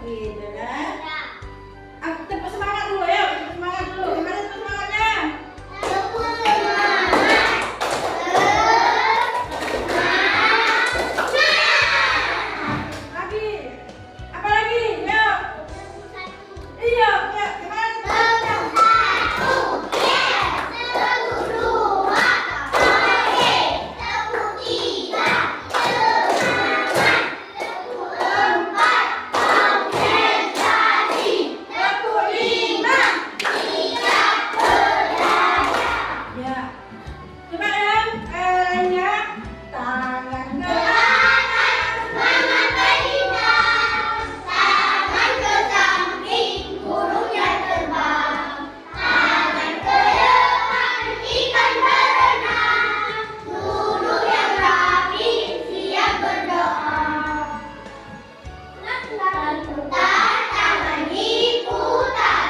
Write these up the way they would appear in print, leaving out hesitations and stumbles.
lagi, ya. Tepuk semangat dulu ya, tepuk semangat dulu. Gimana tepuk semangatnya? Lagi, apa lagi? Yuk. Iya, ya. Gimana? Ya. Coba yang lainnya. Tangan ke atas, semangat berjuang. Tangan ke samping, burungnya terbang. Tangan ke depan, ikan berenang. Duduk yang rapi, siap berdoa. Putar tangan diputar.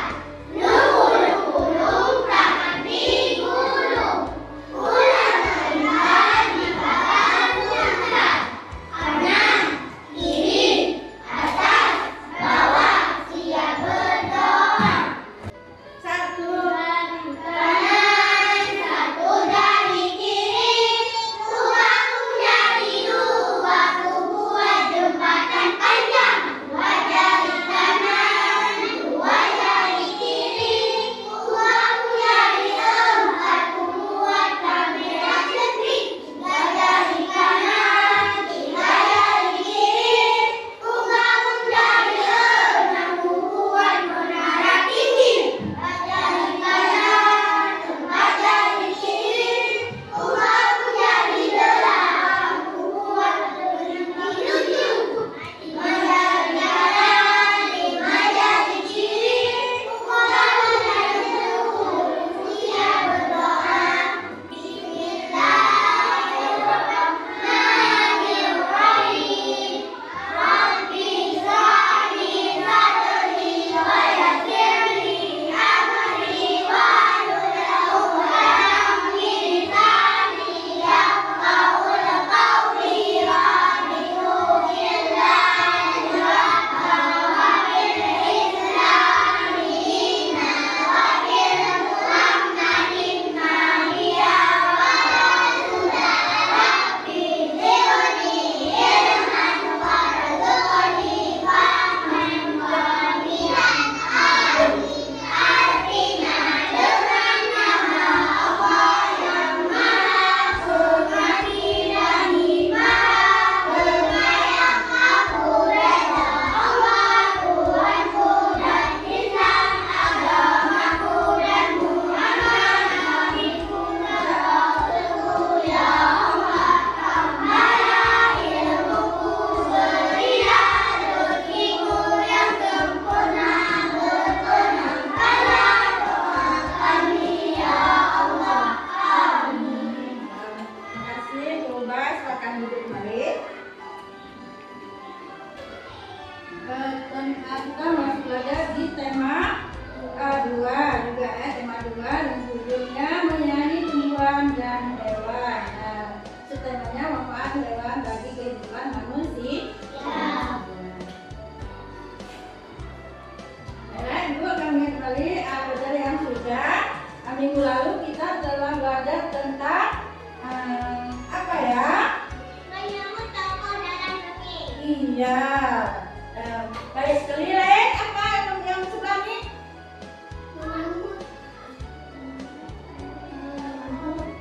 Lulus tangan digulung. Ulang lagi badan putar. Kanan, kiri, atas, bawah, siap berdoa. Satu dari kanan, satu dari kiri. Tuaku dari dua, ku buat jembatan panjang. Dua dari kanan, dua dari kiri. Tuaku dari empat, ku buat kamera sentrik. Tiga dari kanan, tiga dari kiri. Ku bangun dari enam, ku buat menara tinggi. Empat dari kanan, empat dari kiri. Ku bangun dari delapan, ku buat berhenti lucu. Lima dari kanan, lima dari kiri. Ku bangun dari sepuluh, siap berdoa. Bismillahirrahmanirrahim. Rabbi shrahli sadri wa yassirli amri wahlul 'uqdatam min lisani yafqahul qawli. Raditu billahi rabban wa bil islami dinan wa bil Muhammadin nabiyyan wa rasulan. Rabbi zidni ilman warzuqni fahman qabilan. Amin. Artinya dengan nama Allah yang Maha Pengasih dan Maha Penyayang. Aku rela Allah Tuhanku dan Islam agamaku dan Muhammad nabiku dan rasulku. Ya Allah, tambahlah ilmuku, berilah rezekiku yang sempurna, berkenankanlah doa kami ya Allah. Amin. Terima kasih. Coba silakan duduk kembali. Kita masih belajar di tema 2 juga ya, tema 2 dan judulnya menyayangi tumbuhan dan hewan. Nah, temanya manfaat hewan bagi kehidupan manusia. Baik, Ibu akan lihat kembali belajar yang sudah. Minggu lalu kita telah belajar tentang apa ya? Menyambut tokoh dalam dongeng. Iya. Baris keliling apa yang sebelah ini? Menyambut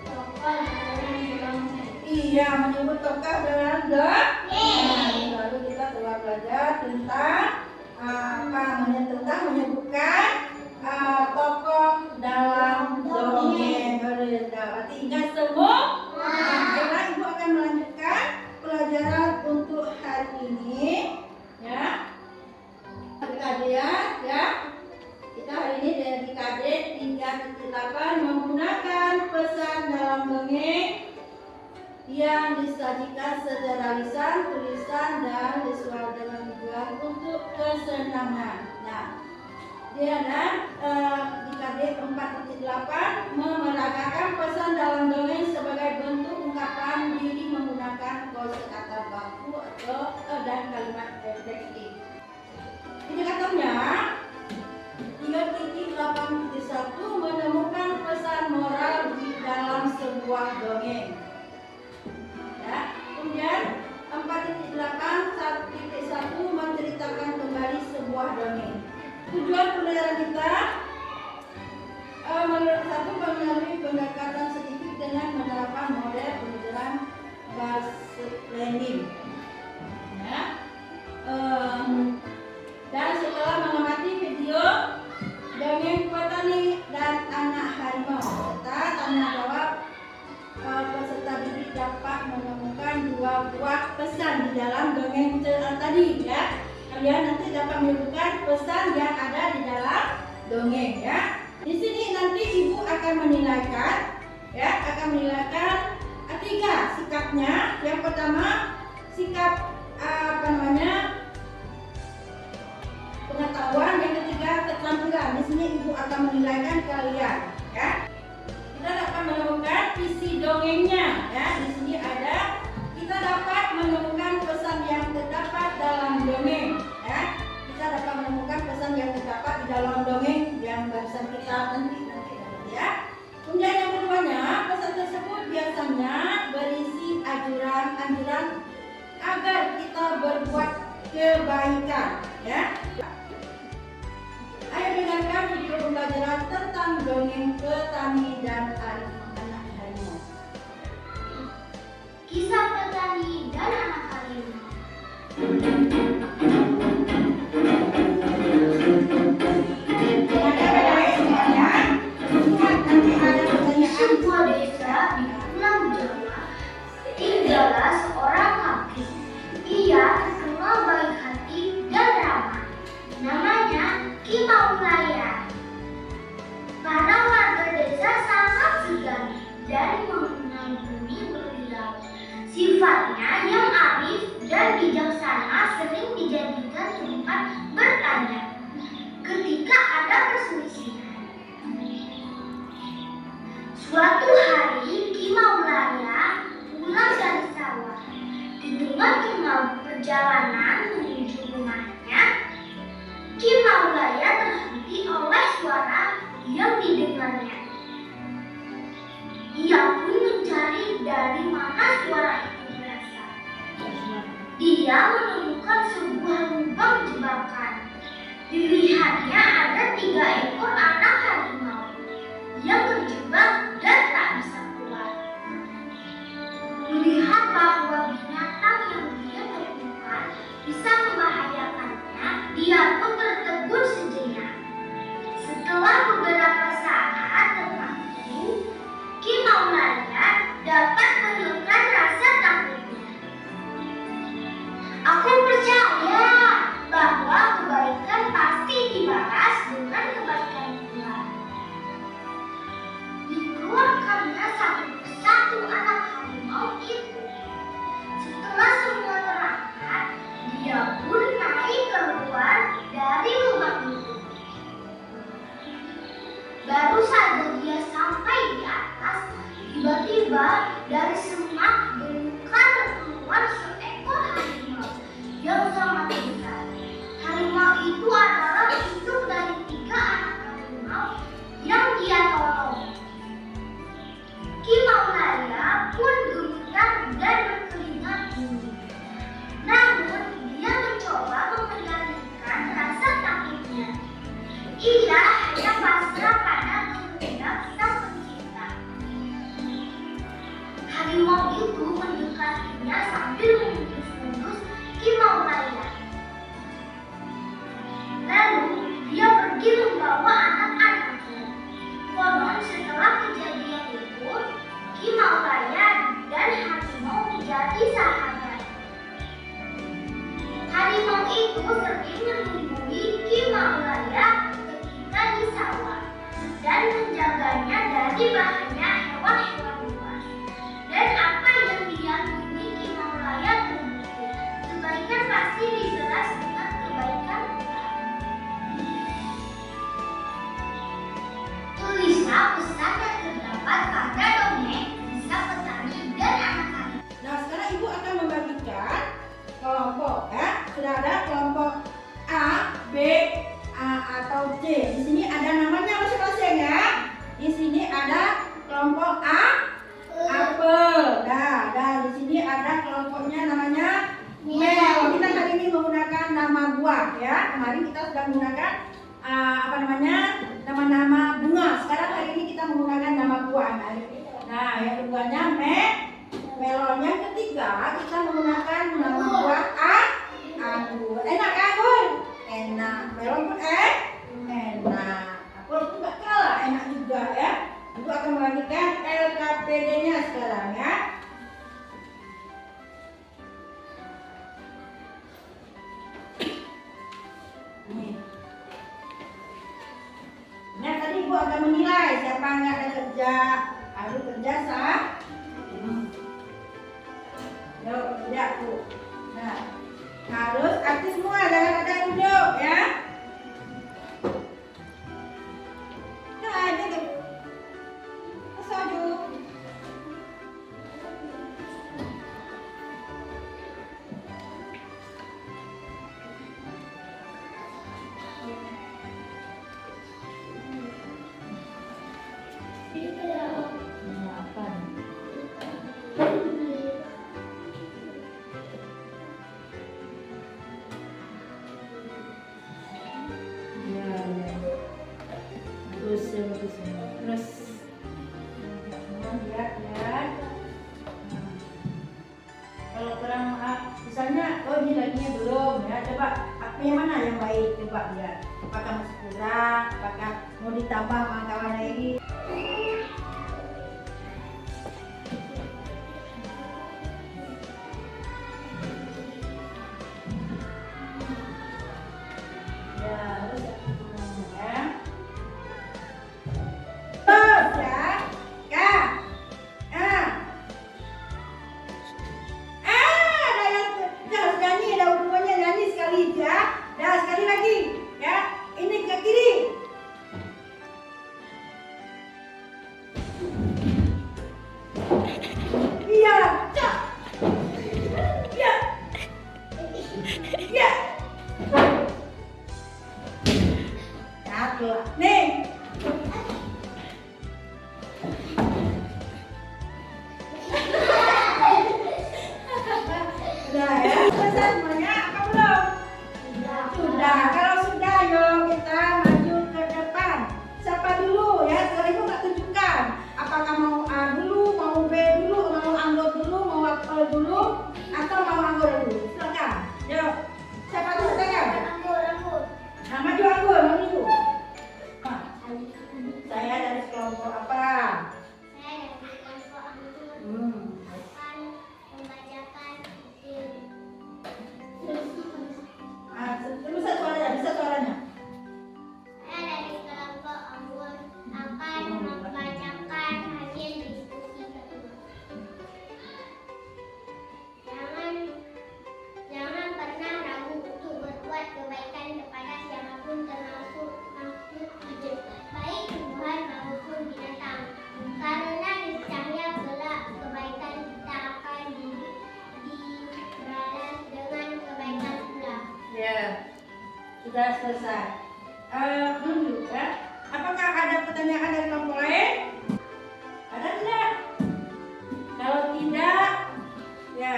tokoh dalam dongeng. Iya, menyambut tokoh dalam dongeng. Lalu kita telah belajar tentang tentang menyebutkan tokoh dalam dongeng. Berarti ingat semua. Sekarang Ibu akan melanjutkan pelajaran untuk hari ini. Ya, adik-adik ya. Kita hari ini dari KD 3.8 menggunakan pesan dalam dongeng yang disajikan secara lisan, tulisan, dan visual dengan tujuan untuk kesenangan. Nah, dia dan di KD 4.8 memeragakan pesan dalam dongeng sebagai bentuk ungkapan diri menggunakan kosakata baku atau dan kalimat refleksi. Di kalian nanti dapat menirukan pesan yang ada di dalam dongeng ya. Di sini nanti ibu akan menilaikan ya, tiga sikapnya. Yang pertama sikap pengetahuan, yang ketiga keterampilan. Di sini ibu akan menilaikan kalian ya. Kita dapat menemukan isi dongengnya ya. Di sini ada, kita dapat menemukan pesan yang terdapat dalam dongeng ya. Kita dapat menemukan pesan yang terdapat di dalam dongeng yang barusan kita nanti ya. Kemudian yang keduanya, pesan tersebut biasanya berisi anjuran agar kita berbuat kebaikan ya. Ayo dengarkan video pembelajaran tentang dongeng petani dan anak harimau. Kisah petani dan anak harimau. Sebuah desa di Pulau Jawa tinggallah seorang kakek. Ia terkenal baik hati dan ramah. Namanya Ki Maulaya. Para warga desa sangat segan dan mengagumi beliau. Sifatnya yang arif dan bijaksana sering dijadikan tempat bertanya ketika ada perselisihan. Suatu hari Ki Maulaya pulang dari sawah. Di tengah-tengah perjalanan menuju rumahnya, Ki Maulaya terhenti oleh suara yang didengarnya. Ia pun mencari dari mana suara itu berasal. Dia menemukan sebuah lubang jebakan. Dilihatnya ada 3 ekor anak harimau yang terjebak dan tak bisa keluar. Melihat bahwa binatang yang dia temukan bisa membahayakannya, dia pun tertegun sejenak. Setelah beberapa saat terpaku, Ki Maulaya dapat menghilangkan rasa takutnya. Aku percaya bahwa kebaikan pasti dibalas dengan kebaikan pula. Dikeluarkannya satu persatu anak harimau itu. Setelah semua terangkat, dia pun naik keluar dari lubang itu. Baru saja dia sampai di atas, tiba-tiba dari semak belukar keluar seekor harimau yang sangat besar. Harimau itu adalah induk dari 3 anak harimau yang dia tolong. Ki Maulaya pun gemetar dan berkeringat dingin. Namun dia mencoba mengendalikan rasa takutnya. Ia hanya pasrah pada kehendak Sang Pencipta. Harimau itu mendekatinya sambil mengendus-endus Ki Maulaya. Lalu dia pergi membawa anak-anaknya. Konon setelah kejadian itu, Ki Maulaya dan harimau menjadi sahabat. Harimau itu sering melindungi Ki Maulaya ketika di sawah dan menjaganya dari bahaya hewan-hewan buas. Dan apa yang diyakini Ki Maulaya terbukti, kebaikan pasti dibalas dengan kebaikan pula. Tulislah pesan yang terdapat pada dongeng Kisah Petani dan Anak Harimau. Nah, sekarang ibu akan membagikan kelompok ya. Sudah ada kelompok A, B, A atau C. Di sini ada namanya masing-masing ya. Di sini ada kelompok A, apel. Nah, di sini ada kelompoknya namanya mel. Kita hari ini menggunakan nama buah ya. Kemarin kita sudah menggunakan nama-nama bunga. Sekarang hari ini kita menggunakan nama buah. Nah, yang keduanya melon. Yang ketiga kita menggunakan nama buah anggur. Enak anggur? Enak. Melon pun enak. Apel pun gak kalah enak juga ya. Ibu akan membagikan LKPD-nya sekarang ya. menilai siapa yang nggak ada kerja. Harus kerja sah. Yuk, kerja tuh. Nah, harus aktif semua, jangan ada yang duduk ya. Nah, aja tuh. Masuk. Terus lihat. Kalau kurang misalnya ini laginya belum ya, coba apa yang mana yang baik, coba lihat apakah masih kurang, apakah mau ditambah kawan-kawan lagi. Sekali lagi ya, ini ke kiri. Iya, cak. Iya. Iya. Satu. Nih. Udah ya. Selesai semuanya apa belum? Sudah, kalau sudah yuk kita maju ke depan. Siapa dulu ya? Sekarang ibu nggak tunjukkan. Apakah mau A dulu, mau B dulu, mau anggur dulu, mau apel dulu, atau mau anggur dulu? Silakan. Yuk. Siapa dulu tangan? Anggur. Nah, maju anggur, maju. Nah, saya dari kelompok apa? Saya dari kelompok anggur. Akan membacakan Bisa suaranya. Saya dari kelompok anggur akan membacakan hasil diskusi kedua. Jangan pernah ragu untuk berbuat kebaikan kepada siapapun, termasuk makhluk hidup, baik tumbuhan maupun binatang. Karena niscaya kelak kebaikan kita akan dibalas dengan kebaikan pula. Ya, sudah selesai. Dulu ya. Apakah ada pertanyaan dari kelompok lain? Ada tidak? Kalau tidak, ya.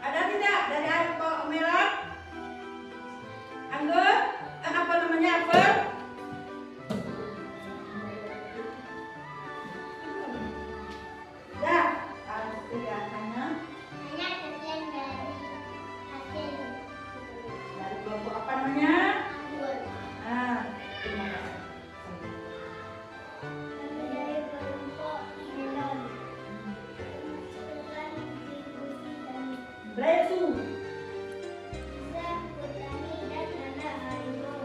Ada tidak dari kelompok merah? Anggur? Apa namanya? Apel? Ya, harus kelihatannya Hanya sekian dari hasil dari kelompok apa namanya? anggur. Terima kasih. Kami dari kelompok melon. Dengan kontribusi kami. Bresu. Bisa bertani dan anak harimau.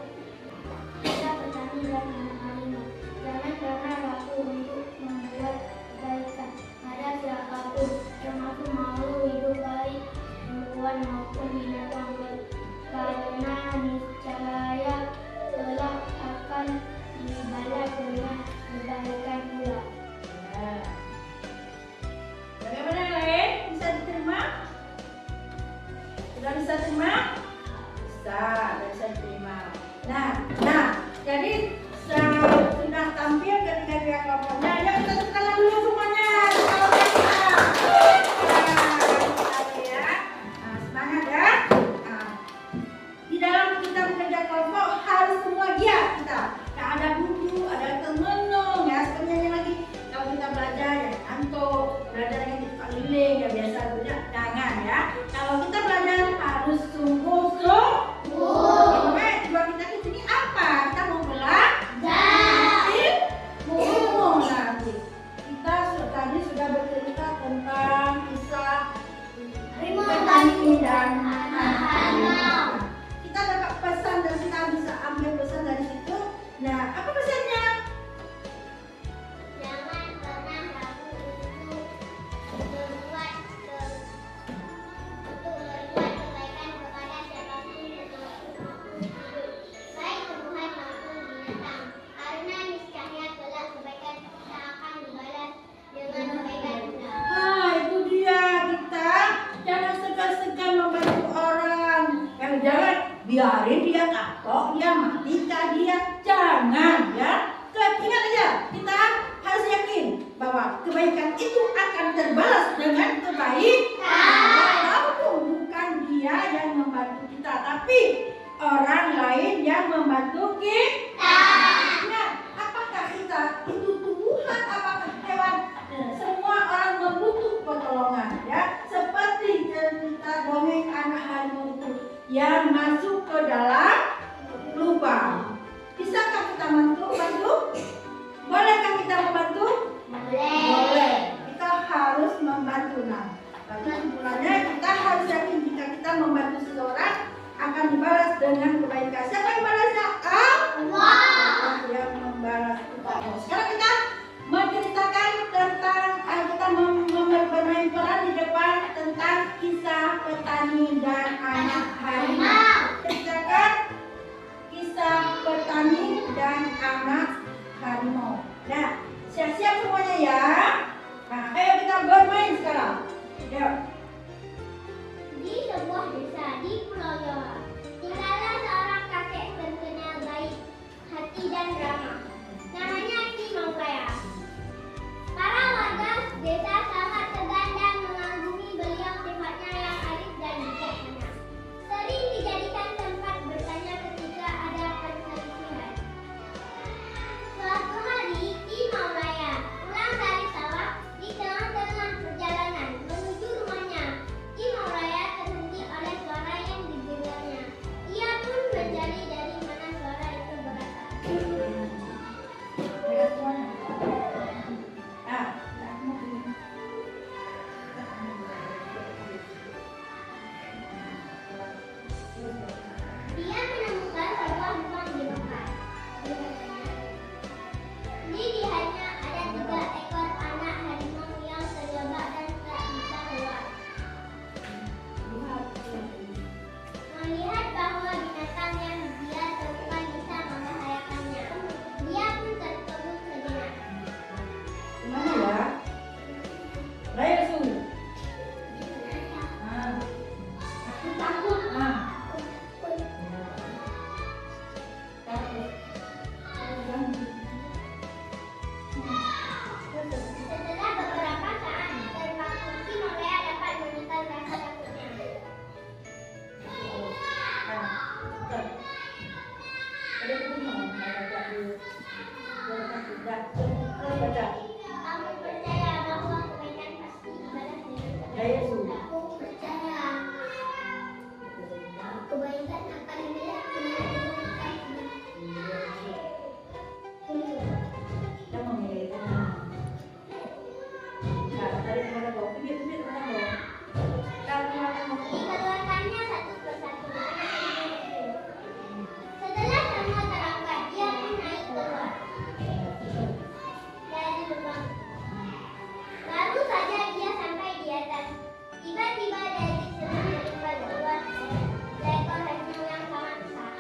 Bisa bertani dan anak harimau. Jangan pernah ragu untuk membuat kebaikan pada siapapun, termasuk makhluk hidup baik, tumbuhan maupun binatang. Karena niscaya kelak akan dibalas dengan kebaikan pula. Ya. Bagaimana yang lain? Bisa diterima? Sudah bisa terima? Bisa diterima. Nah, jadi sudah tampil ketiga kelompoknya. Ayo kita tepuk tangan dulu semuanya. Ya. Nah, semangat ya. Nah, di dalam kita bekerja kelompok harus semua giat kita. Nah, ada duduk, ada temenung ya. Sebenarnya lagi kalau kita belajar ya ngantuk, belajar yang di keliling ya biasa tidak, jangan ya. Kalau kita belajar harus sungguh-sungguh. Coba kita ke sini apa? Kita mau belajar ilmu nanti. Kita tadi sudah bercerita tentang kisah biarin dia kapok, dia mati, dia jangan ya. Ingat aja, kita harus yakin bahwa kebaikan itu akan terbalas dengan kebaikan. Walaupun bukan dia yang membantu kita, tapi orang lain yang membantu kita. Nah, apakah kita itu tumbuhan, apakah hewan? Semua orang membutuh pertolongan ya. Seperti cerita dongeng anak harimau itu yang masuk ke dalam lubang. Bisakah kita bantu? Bolehkah kita membantu? Boleh. Kita harus membantu. Nah, kesimpulannya kita harus yakin jika kita membantu seseorang akan dibalas dengan kebaikan. Siapa yang balasnya? Allah. Allah yang membalas kita. Sekarang kita menceritakan tentang kita bermain peran di depan tentang kisah petani dan anak harimau. Ceritakan kisah petani dan anak harimau. Nah, siap-siap semuanya ya. Nah, ayo kita bermain sekarang. Yuk. Di sebuah desa di Pulau Jawa, tinggallah seorang kakek terkenal baik hati dan ramah. Namanya Ki Maulaya. Para warga desa sangat segan dan mengagumi beliau sifatnya yang arif dan bijaksana. Sering dijadikan tempat bertanya ketika ada perselisihan. Suatu hari, Ki Maulaya pulang dari sawah. Di tengah-tengah perjalanan menuju rumahnya, Ki Maulaya terhenti oleh suara yang didengarnya. Ia pun mencari dari mana suara itu berasal. Dia menemukan sebuah rumah di depan. Dilihatnya ada 3 ekor anak harimau yang terjebak dan tak bisa keluar. Melihat bahwa binatang yang dia temukan bisa membahayakannya, dia pun terkebut sejenak. Gimana ya? Raya sungguh. Aku takut. Setelah beberapa saat terpaku, Ki Maulaya dapat menekan rasa takutnya. Kamu percaya bahwa kebaikan pasti dibalas dengan kebaikan? Aku percaya kebaikan akan dibalas dengan kebaikan. Dikeluarkannya satu persatu anak-anak itu. Setelah semua terangkat, dia pun naik keluar dari lubang. Baru saja dia sampai di atas, tiba-tiba dari selimut keluar seekor harimau yang sangat besar.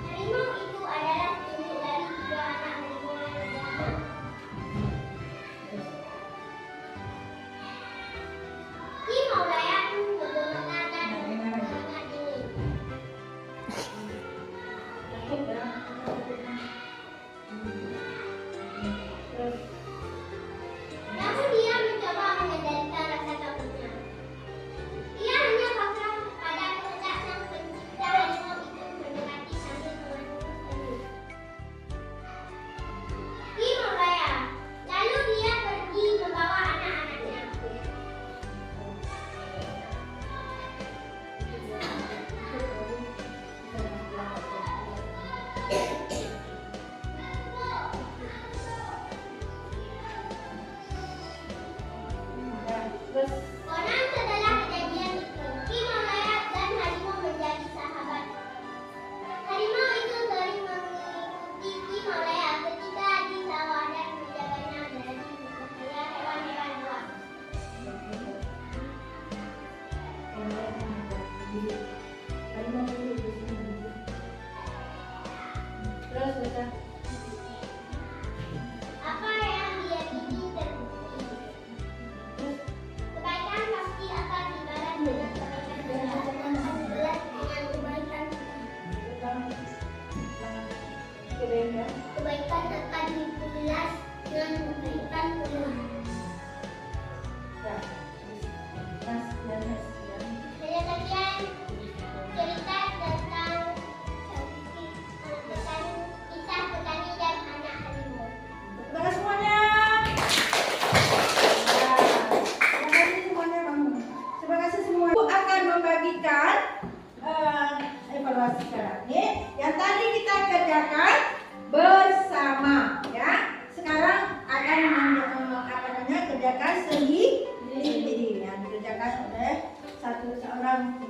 Harimau itu adalah induk dari 3 anak harimau yang jantan. Ki Maulaya pun bergemetar dan sangat dingin. Namun dia mencoba mengendalikan rasa takutnya. Ia hanya pasrah pada kehendak Sang Pencipta. Harimau itu mendekati sambil mengangguk senyum. Ki Maulaya, lalu dia pergi membawa anak-anaknya. Konon setelah kejadian itu, Ki Maulaya dan harimau menjadi sahabat. Harimau itu sering mengikuti Ki Maulaya ketika di sawah dan menjaganya dari bahaya hewan-hewan buas.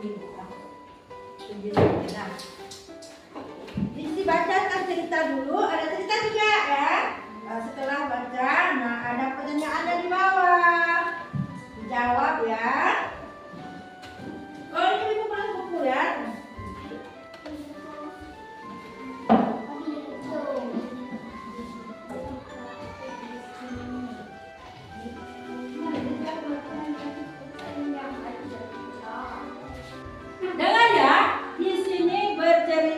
Nah, diisi bacakan cerita dulu, ada cerita juga ya. Nah, setelah baca, nah ada pertanyaannya di bawah. Dijawab ya. Oh, ini buku paling populer. Dengar ya, di sini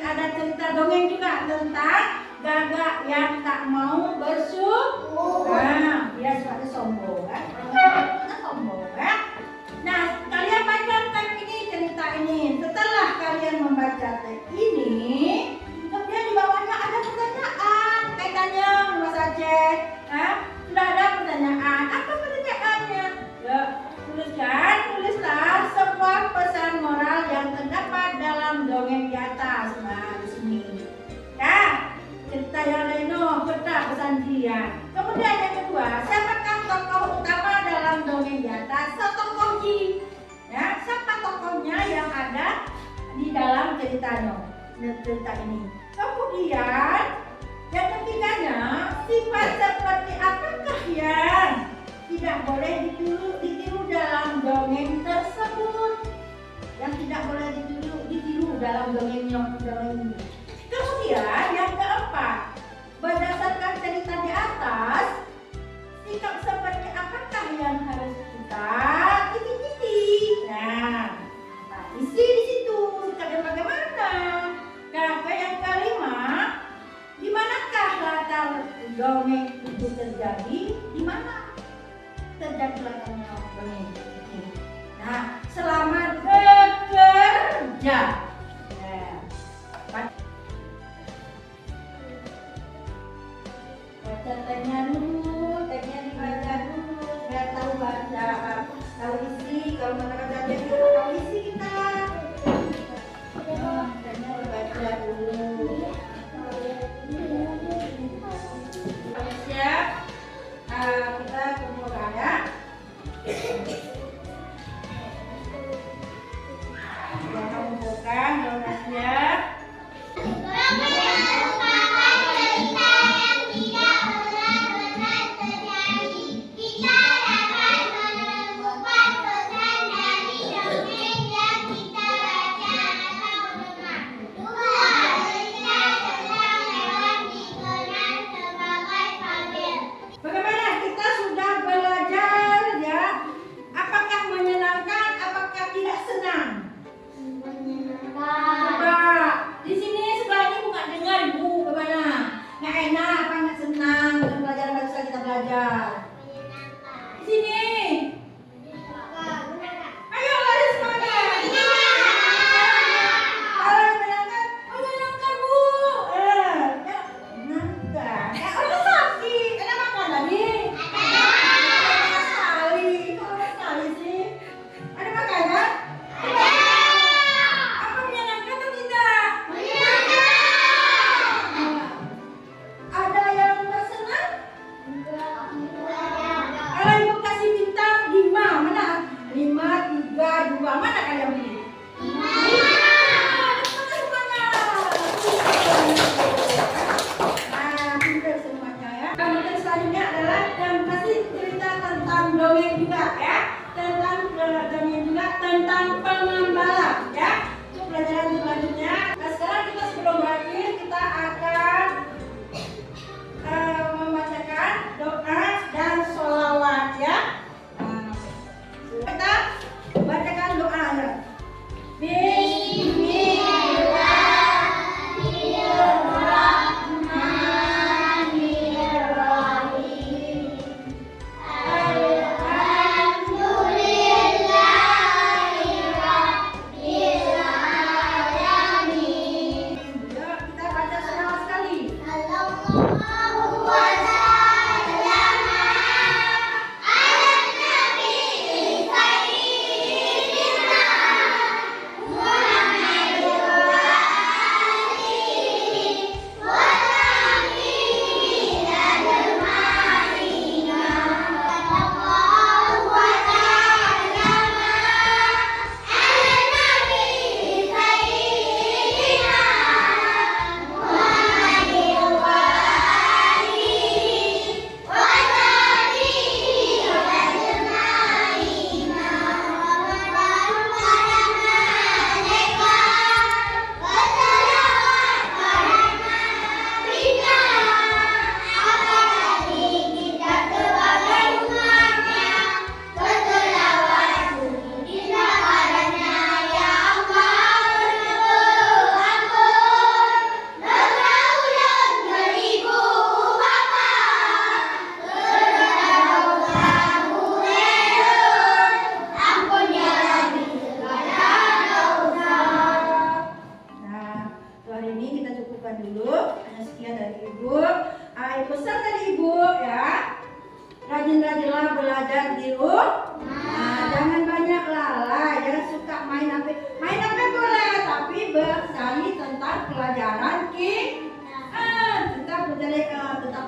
ada cerita dongeng juga tentang gagak yang tak mau bersyukur. Nah, dia suatu sombong kan? Kita sombong kan? Nah, kalian baca teks ini, cerita ini. Setelah kalian membaca teks ini, kemudian di bawahnya ada pertanyaan kaitannya Mas Aceh. Sudah ada pertanyaan. Apa pertanyaannya? Ya, tulislah sebuah pesan moral yang terdapat dalam dongeng di atas. Nah, di sini. Nah, cerita yang lain cerita pesan dia. Kemudian yang kedua, siapakah tokoh utama dalam dongeng di atas? Tokoh Ji. Ya, siapa tokohnya yang ada di dalam cerita ini? Kemudian yang ketiganya, sifat seperti apakah yang tidak boleh ditiru dalam dongeng tersebut? Yang tidak boleh ditiru dalam dongeng ini. Kemudian yang keempat, berdasarkan cerita di atas, sikap seperti apakah yang harus kita titik-titik? Nah, isi di situ sikapnya bagaimana? Nah, yang kelima, di manakah latar dongeng itu terjadi? Di mana terjadi latarnya dongeng ini? Nah, selamat bekerja. Baca teksnya dulu, teksnya dibaca dulu, biar tahu baca, tahu isi. Kalau mana baca kita tahu isi kita. Teksnya dibaca dulu. Siap? Kita kumpulkan ya. Kita kumpulkan, sudah siap?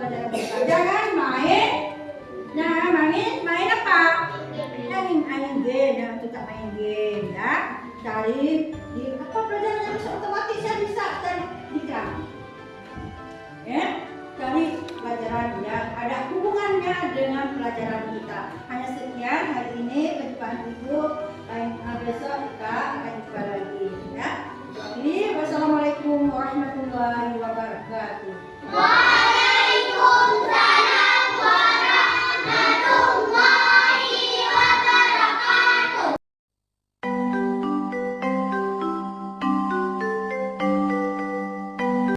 pelajaran kita. Jangan main. Nah, main apa? Main game, jangan suka main game ya. Cari di apa pelajaran yang bisa otomatis ya bisa cari di kelas. Ya, cari pelajaran yang ada hubungannya dengan pelajaran kita. Hanya sekian hari ini, berjumpa Ibu. Besok kita akan jumpa lagi ya.